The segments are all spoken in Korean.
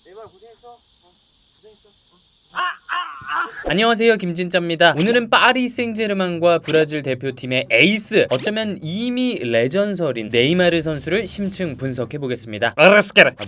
네이마르 고생했어. 고생했어. 안녕하세요, 김진짜입니다. 오늘은 파리 생제르맹과 브라질 대표팀의 에이스, 어쩌면 이미 레전설인 네이마르 선수를 심층 분석해보겠습니다.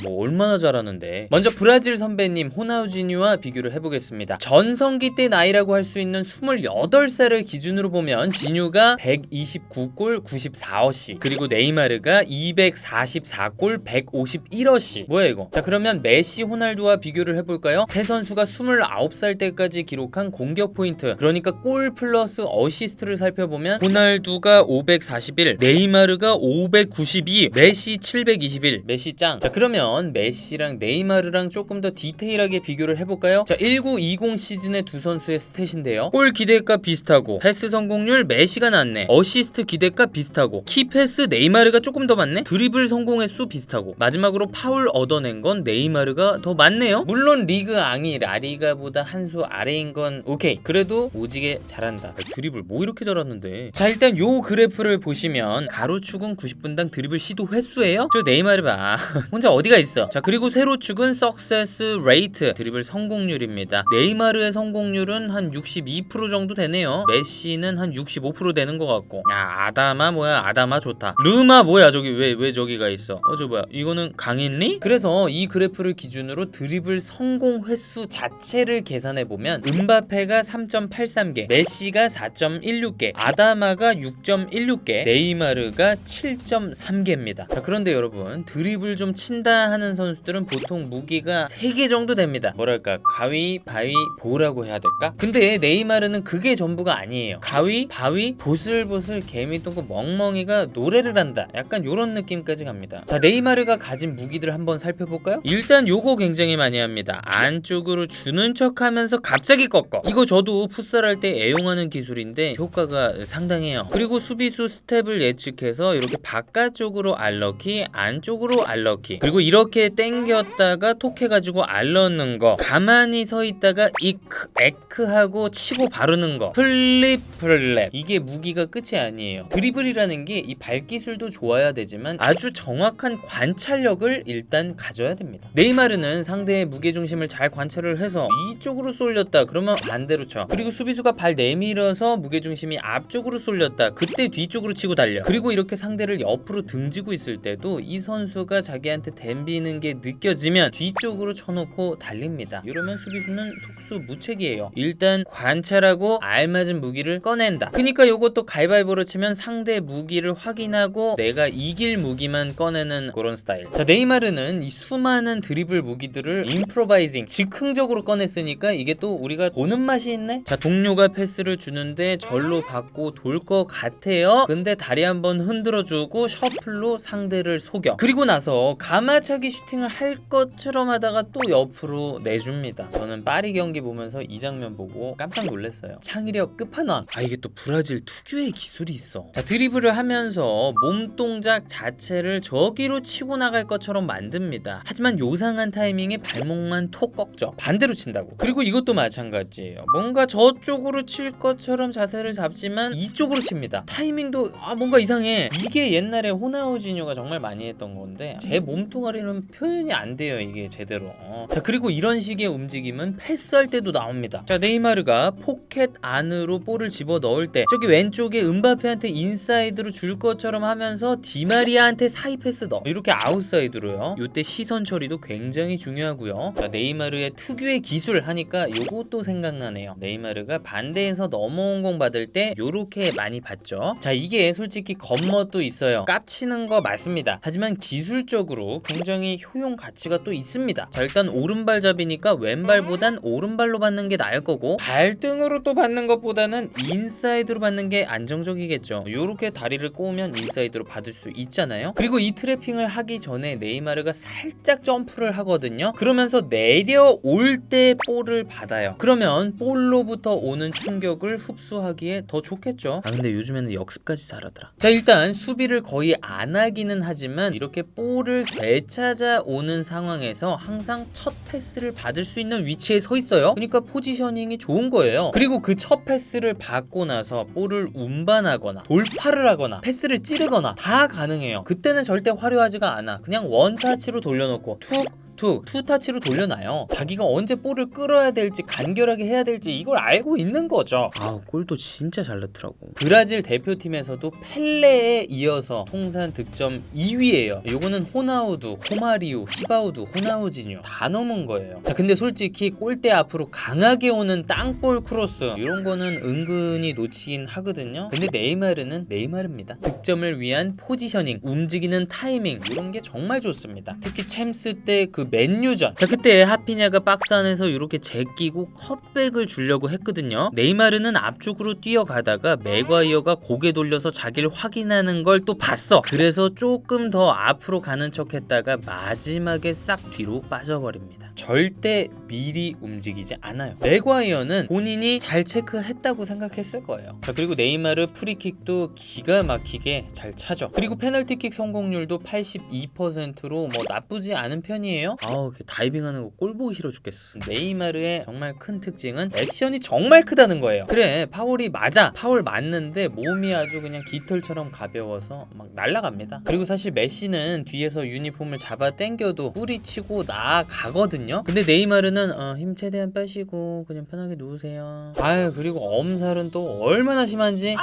뭐 얼마나 잘하는데. 먼저 브라질 선배님 호나우지뉴와 비교를 해보겠습니다. 전성기 때 나이라고 할 수 있는 28살을 기준으로 보면 지뉴가 129골 94어시, 그리고 네이마르가 244골 151어시. 뭐야 이거. 자, 그러면 메시 호날두와 비교를 해볼까요? 세 선수가 29살 때까지 기록한 공격 포인트, 그러니까 골 플러스 어시스트를 살펴보면 호날두가 541, 네이마르가 592, 메시 721. 메시 짱. 자, 그러면 메시랑 네이마르랑 조금 더 디테일하게 비교를 해볼까요? 자, 19-20 시즌의 두 선수의 스탯인데요, 골 기대가 비슷하고 패스 성공률 메시가 낫네, 어시스트 기대가 비슷하고 키패스 네이마르가 조금 더 많네, 드리블 성공 횟수 비슷하고 마지막으로 파울 얻어낸 건 네이마르가 더 많네요. 물론 리그 앙이 라리가보다 한 수 아래인 건 오케이, 그래도 오지게 잘한다. 드리블 뭐 이렇게 잘하는데. 자, 일단 요 그래프를 보시면 가로축은 90분당 드리블 시도 횟수예요. 저 네이마르 봐. 혼자 어디가 있어. 자, 그리고 세로축은 석세스 레이트, 드리블 성공률입니다. 네이마르의 성공률은 한 62% 정도 되네요. 메시는 한 65% 되는 것 같고. 야, 아다마 뭐야. 아다마 좋다. 르마 뭐야. 저기 왜 저기가 있어. 저 뭐야, 이거는 강인리? 그래서 이 그래프를 기준으로 드리블 성공 횟수 자체를 계산해보면 음바페가 3.83개, 메시가 4.16개, 아다마가 6.16개, 네이마르가 7.3개입니다. 자, 그런데 여러분, 드리블 좀 친다 하는 선수들은 보통 무기가 3개 정도 됩니다. 뭐랄까, 가위, 바위, 보라고 해야 될까? 근데 네이마르는 그게 전부가 아니에요. 가위, 바위, 보슬보슬, 개미똥구, 멍멍이가 노래를 한다, 약간 요런 느낌까지 갑니다. 자, 네이마르가 가진 무기들 한번 살펴볼까요? 일단 요거 굉장히 많이 합니다. 안쪽으로 주는 척 하면서 갑자기 꺾어. 이거 저도 풋살할 때 애용하는 기술인데 효과가 상당해요. 그리고 수비수 스텝을 예측해서 이렇게 바깥쪽으로 알러키, 안쪽으로 알러키, 그리고 이렇게 땡겼다가 톡 해가지고 알넣는 거, 가만히 서 있다가 이크, 에크 하고 치고 바르는 거, 플립 플랩. 이게 무기가 끝이 아니에요. 드리블이라는 게 이 발기술도 좋아야 되지만 아주 정확한 관찰력을 일단 가져야 됩니다. 네이마르는 상대의 무게중심을 잘 관찰을 해서 이쪽으로 쏠렸다 그러면 반대로 쳐. 그리고 수비수가 발 내밀어서 무게중심이 앞쪽으로 쏠렸다, 그때 뒤쪽으로 치고 달려. 그리고 이렇게 상대를 옆으로 등지고 있을 때도 이 선수가 자기한테 댐비는 게 느껴지면 뒤쪽으로 쳐놓고 달립니다. 이러면 수비수는 속수무책이에요. 일단 관찰하고 알맞은 무기를 꺼낸다. 그러니까 요것도 가위바위보로 치면 상대 무기를 확인하고 내가 이길 무기만 꺼내는 그런 스타일. 자, 네이마르는 이 수많은 드리블 무기들을 임프로바이징, 즉흥적으로 꺼냈으니까 이게 또 우리가 보는 맛이 있네. 자, 동료가 패스를 주는데 절로 받고 돌 것 같아요. 근데 다리 한번 흔들어주고 셔플로 상대를 속여. 그리고 나서 가마차기 슈팅을 할 것처럼 하다가 또 옆으로 내줍니다. 저는 파리 경기 보면서 이 장면 보고 깜짝 놀랐어요. 창의력 끝판왕. 이게 또 브라질 특유의 기술이 있어. 자, 드리블을 하면서 몸동작 자체를 저기로 치고 나갈 것처럼 만듭니다. 하지만 요상한 타이밍에 발목만 톡 꺾죠. 반대로 친다고. 그리고 이것도 마찬가지예요. 뭔가 저쪽으로 칠 것처럼 자세를 잡지만 이쪽으로 칩니다. 타이밍도 뭔가 이상해. 이게 옛날에 호나우지뉴가 정말 많이 했던 건데 제 몸뚱아리는 표현이 안 돼요, 이게 제대로. 자, 그리고 이런 식의 움직임은 패스할 때도 나옵니다. 자, 네이마르가 포켓 안으로 볼을 집어 넣을 때 저기 왼쪽에 음바페한테 인사이드로 줄 것처럼 하면서 디마리아한테 사이 패스 넣어. 이렇게 아웃사이드로요. 요때 시선 처리도 굉장히 중요하고요. 자, 네이마르의 특유의 기술 하니까 요것도 생각나네요. 네이마르가 반대에서 넘어온 공 받을 때 요렇게 많이 봤죠. 자, 이게 솔직히 겉멋도 있어요. 깝치는 거 맞습니다. 하지만 기술적으로 굉장히 효용 가치가 또 있습니다. 자, 일단 오른발잡이니까 왼발보단 오른발로 받는 게 나을 거고, 발등으로 또 받는 것보다는 인사이드로 받는 게 안정적이겠죠. 요렇게 다리를 꼬우면 인사이드로 받을 수 있잖아요. 그리고 이 트래핑을 하기 전에 네이마르가 살짝 점프를 하거든요. 그러면서 내려올 때 볼을 받아요. 그러면 볼로부터 오는 충격을 흡수하기에 더 좋겠죠. 근데 요즘에는 역습까지 잘하더라. 자, 일단 수비를 거의 안 하기는 하지만 이렇게 볼을 되찾아 오는 상황에서 항상 첫 패스를 받을 수 있는 위치에 서 있어요. 그러니까 포지셔닝이 좋은 거예요. 그리고 그 첫 패스를 받고 나서 볼을 운반하거나 돌파를 하거나 패스를 찌르거나 다 가능해요. 그때는 절대 화려하지가 않아. 그냥 원타치로 돌려놓고 툭 툭툭 투타치로 돌려놔요. 자기가 언제 볼을 끌어야 될지 간결하게 해야 될지 이걸 알고 있는 거죠. 아우 골도 진짜 잘 넣더라고. 브라질 대표팀에서도 펠레에 이어서 통산 득점 2위예요. 요거는 호나우두, 호마리우, 히바우두, 호나우지뉴 다 넘은 거예요. 자 근데 솔직히 골대 앞으로 강하게 오는 땅볼 크로스 이런 거는 은근히 놓치긴 하거든요. 근데 네이마르는 네이마르입니다. 득점을 위한 포지셔닝, 움직이는 타이밍 이런 게 정말 좋습니다. 특히 챔스 때 그 맨유전, 자 그때 하피냐가 박스 안에서 이렇게 제끼고 컵백을 주려고 했거든요. 네이마르는 앞쪽으로 뛰어가다가 맥과이어가 고개 돌려서 자기를 확인하는 걸 또 봤어. 그래서 조금 더 앞으로 가는 척 했다가 마지막에 싹 뒤로 빠져버립니다. 절대 미리 움직이지 않아요. 맥과이어는 본인이 잘 체크했다고 생각했을 거예요. 자 그리고 네이마르 프리킥도 기가 막히게 잘 차죠. 그리고 페널티킥 성공률도 82%로 뭐 나쁘지 않은 편이에요. 아우 다이빙하는 거 꼴 보기 싫어 죽겠어. 네이마르의 정말 큰 특징은 액션이 정말 크다는 거예요. 그래 파울이 맞아. 파울 맞는데 몸이 아주 그냥 깃털처럼 가벼워서 막 날아갑니다. 그리고 사실 메시는 뒤에서 유니폼을 잡아 당겨도 뿌리치고 나가거든요. 근데 네이마르는 힘 최대한 빼시고 그냥 편하게 누우세요. 아유 그리고 엄살은 또 얼마나 심한지.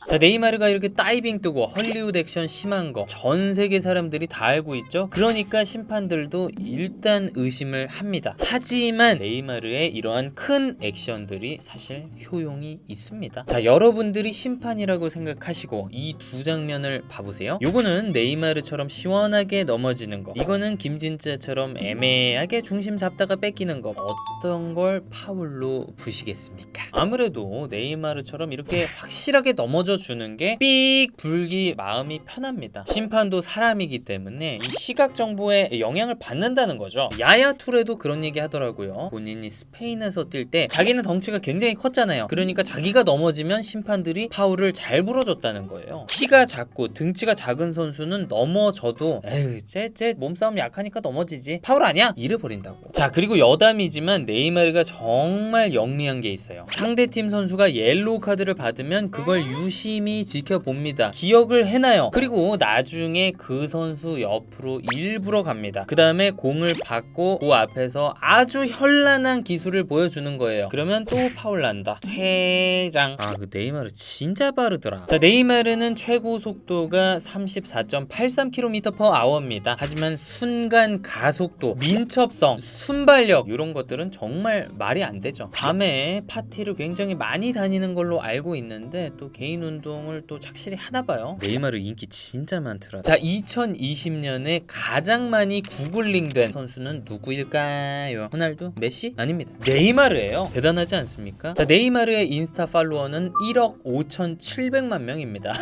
자 네이마르가 이렇게 다이빙 뜨고 헐리우드 액션 심한 거 전 세계 사람들이 다 알고 있죠. 그러니까 심판들도 일단 의심을 합니다. 하지만 네이마르의 이러한 큰 액션들이 사실 효용이 있습니다. 자 여러분들이 심판이라고 생각하시고 이 두 장면을 봐보세요. 요거는 네이마르처럼 시원하게 넘어지는 거, 이거는 김진짜처럼 애매하게 중심 잡다가 뺏기는 거, 어떤 걸 파울로 보시겠습니까? 아무래도 네이마르처럼 이렇게 확실하게 넘어져 주는 게 삑 불기 마음이 편합니다. 심판도 사람이기 때문에 이 시각 정보에 영향을 받는다는 거죠. 야야 투레도 그런 얘기 하더라고요. 본인이 스페인에서 뛸 때 자기는 덩치가 굉장히 컸잖아요. 그러니까 자기가 넘어지면 심판들이 파울을 잘 불어줬다는 거예요. 키가 작고 등치가 작은 선수는 넘어져도 에휴 쟤 몸싸움 약하니까 넘어지지, 파울 아니야? 이래버린다고. 자 그리고 여담이지만 네이마르가 정말 영리한 게 있어요. 상대팀 선수가 옐로우 카드를 받으면 그걸 유심히 지켜봅니다. 기억을 해놔요. 그리고 나중에 그 선수 옆으로 일부러 갑니다. 그 다음에 공을 받고 그 앞에서 아주 현란한 기술을 보여주는 거예요. 그러면 또 파울 난다. 퇴장. 아 그 네이마르 진짜 빠르더라. 자 네이마르는 최고 속도가 34.83km/h입니다. 하지만 순간 가속도, 민첩성, 순발력 이런 것들은 정말 말이 안 되죠. 밤에 파티를 굉장히 많이 다니는 걸로 알고 있는데 또 개인 운동을 또 착실히 하나 봐요. 네이마르 인기 진짜 많더라. 자 2020년에 가장 많이 구글링된 선수는 누구일까요? 호날두? 메시? 아닙니다. 네이마르예요. 대단하지 않습니까? 자 네이마르의 인스타 팔로워는 1억 5,700만 명입니다.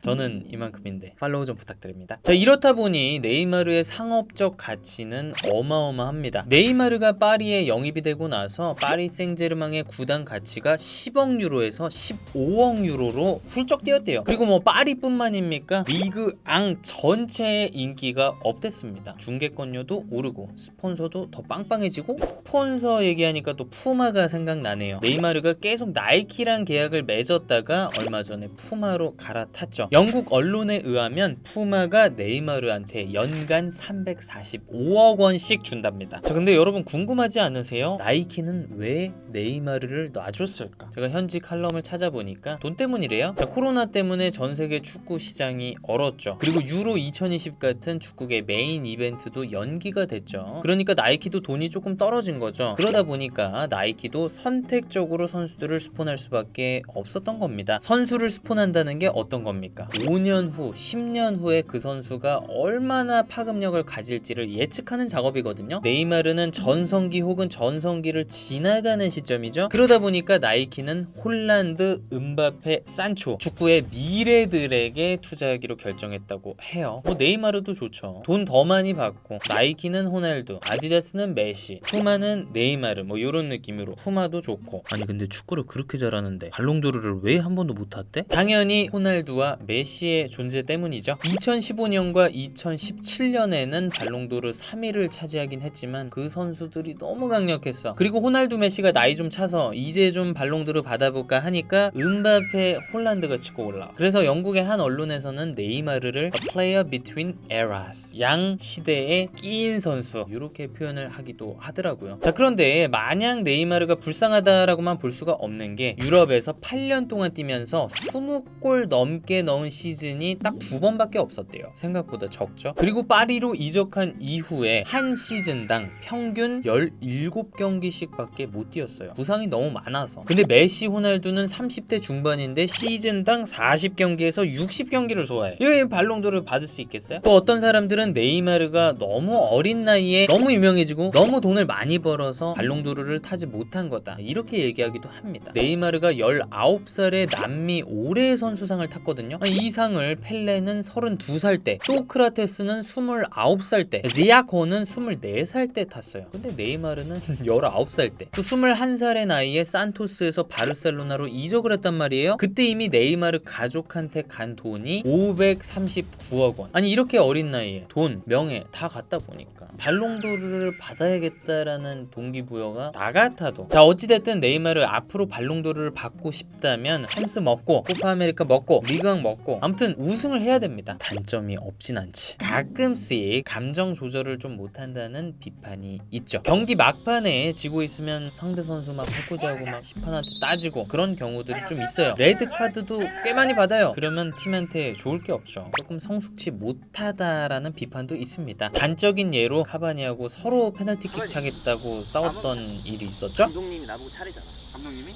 저는 이만큼인데 팔로우 좀 부탁드립니다. 자 이렇다 보니 네이마르의 상업적 가치는 어마어마합니다. 네이마르가 파리에 영입이 되고 나서 파리 생제르맹의 구단 가치가 10억 유로에서 15억 유로로 훌쩍 뛰었대요. 그리고 뭐 파리뿐만입니까? 리그 앙 전체의 인기가 업됐습니다. 중계권료도 오르고 스폰서도 더 빵빵해지고, 스폰서 얘기하니까 또 푸마가 생각나네요. 네이마르가 계속 나이키랑 계약을 맺었다가 얼마 전에 푸마로 갈아탔죠. 영국 언론에 의하면 푸마가 네이마르한테 연간 345억 원씩 준답니다. 자 근데 여러분 궁금하지 않으세요? 나이키는 왜 네이마르를 놔줬을까? 제가 현지 칼럼을 찾아보니까 돈 때문이래요. 자 코로나 때문에 전 세계 축구 시장이 얼었죠. 그리고 유로 2020 같은 축구의 메인 이벤트도 연기가 됐죠. 그러니까 나이키도 돈이 조금 떨어진 거죠. 그러다 보니까 나이키도 선택적으로 선수들을 스폰할 수밖에 없었던 겁니다. 선수를 스폰한다는 게 어떤 겁니까? 5년 후, 10년 후에 그 선수가 얼마나 파급력을 가질지를 예측하는 작업이거든요. 네이마르는 전성기 혹은 전성기를 지나가는 시점이죠. 그러다 보니까 나이키는 홀란드, 음바페, 산초, 축구의 미래들에게 투자하기로 결정했다고 해요. 뭐 네이마르도 좋죠. 돈 더 많이 받고, 나이키는 호날두, 아디다스는 메시, 푸마는 네이마르, 뭐 이런 느낌으로 푸마도 좋고. 아니 근데 축구를 그렇게 잘하는데 발롱도르를 왜 한 번도 못 탔대? 당연히 호날두와 메시의 존재 때문이죠. 2015년과 2017년에는 발롱도르 3위를 차지하긴 했지만 그 선수들이 너무 강력했어. 그리고 호날두, 메시가 나이 좀 차서 이제 좀 발롱도르 받아볼까 하니까 음바페, 홀란드가 치고 올라와. 그래서 영국의 한 언론에서는 네이마르를 a player between eras, 양 시대에 끼인 선수 이렇게 표현을 하기도 하더라고요. 자, 그런데 마냥 네이마르가 불쌍하다라고만 볼 수가 없는 게 유럽에서 8년 동안 뛰면서 20골 넘게 넣은 시즌이 딱 2번밖에 없었대요. 생각보다 적죠. 그리고 파리로 이적한 이후에 한 시즌당 평균 17경기씩밖에 못 뛰었어요. 부상이 너무 많아서. 근데 메시, 호날두는 30대 중반인데 시즌당 40경기에서 60경기를 소화해. 이게 발롱도르를 받을 수 있겠어요? 또 어떤 사람들은 네이마르가 너무 어린 나이에 너무 유명해지고 너무 돈을 많이 벌어서 발롱도르를 타지 못한 거다, 이렇게 얘기하기도 합니다. 네이마르가 19살에 남미 올해의 선수상을 탔거든요. 이 상을 펠레는 32살 때, 소크라테스는 29살 때, 지아코는 24살 때 탔어요. 근데 네이마르는 19살 때, 또 21살의 나이에 산토스에서 바르셀로나로 이적을 했단 말이에요. 그때 이미 네이마르 가족한테 간 돈이 539억 원. 아니, 이렇게 어린 나이에 돈, 명예 다 갖다 보니까 발롱도르를 받아야겠다라는 동기부여가 나 같아도. 자, 어찌됐든 네이마르 앞으로 발롱도르를 받고 싶다면 챔스 먹고, 코파 아메리카 먹고, 리그왕 먹고, 아무튼 우승을 해야 됩니다. 단점이 없진 않지. 가끔씩 감정 조절을 좀 못한다는 비판이 있죠. 경기 막판에 지고 있으면 상대 선수 막 해코지하고 막 심판한테 따지고 그런 경우들이 좀 있어요. 레드 카드도 꽤 많이 받아요. 그러면 팀한테 좋을 게 없죠. 조금 성숙치 못하다라는 비판도 있습니다. 단적인 예로 카바니하고 서로 페널티킥 차겠다고 싸웠던 일이 있었죠. 감독님이 나보고 차례잖아. 감독님이?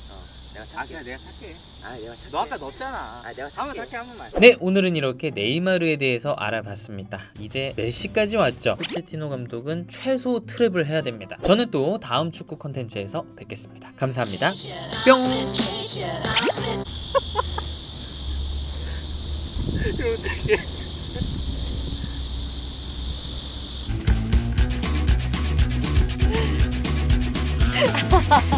내가 아 차게. 그냥 내가 탈게. 내가 차게. 너 아까 넣었잖아. 내가 한번 차게. 탈게 한 번만. 네, 오늘은 이렇게 네이마르에 대해서 알아봤습니다. 이제 메시까지 왔죠. 포체티노 감독은 최소 트랩을 해야 됩니다. 저는 또 다음 축구 컨텐츠에서 뵙겠습니다. 감사합니다. 뿅. Ha ha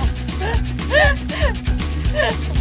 ha.